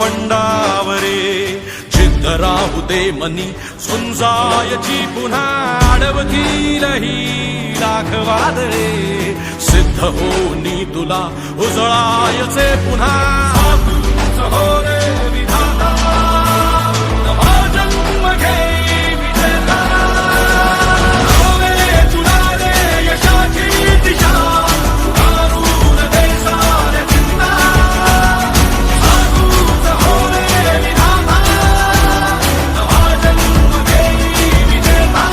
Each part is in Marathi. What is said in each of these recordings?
पंडावरे जिद्द राहू दे मनी सुंजायची पुन्हा अडवतील ही लाख वादळे सिद्ध होनी तुला उजळायचे पुन्हा हो रे विधाता नवा जन्म घे विजेता हो रे तुला रे यशाची दिशा उभारून दे साऱ्या चिंता साधूच हो रे विधाता नवा जन्म घे विजेता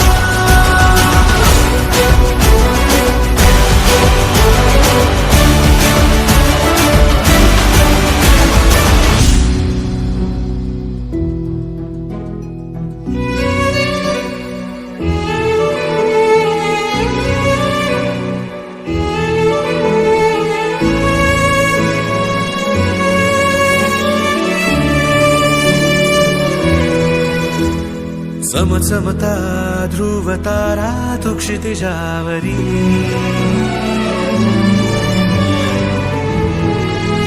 चमचमता ध्रुव तारा तू क्षितिजावरी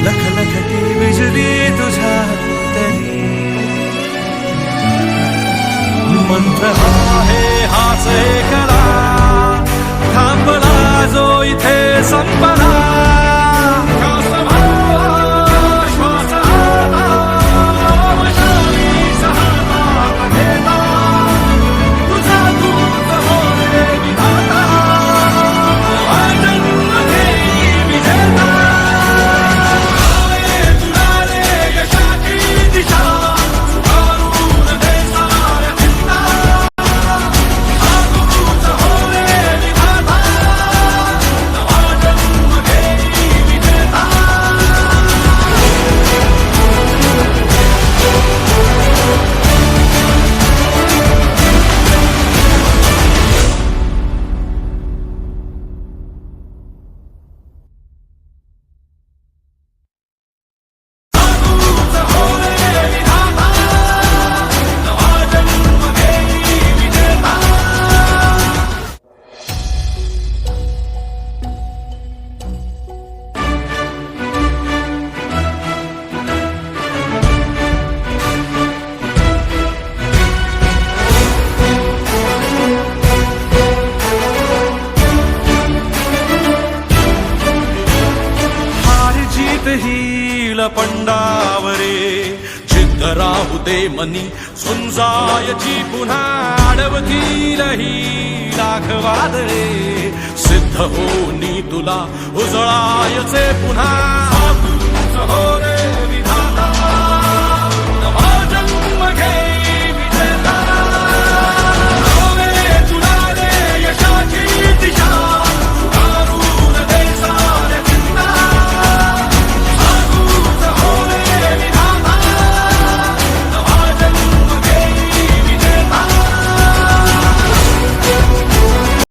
लख लखती बिजली तुझ्या तरी मंत्र आहे हाच एकला थांबला जो इथे संपला पंडावरे जिद्द राहू दे मनी सुंजायची पुन्हा अडवतील ही लाख वादळे सिद्ध होनी तुला उजळायचे पुन्हा हो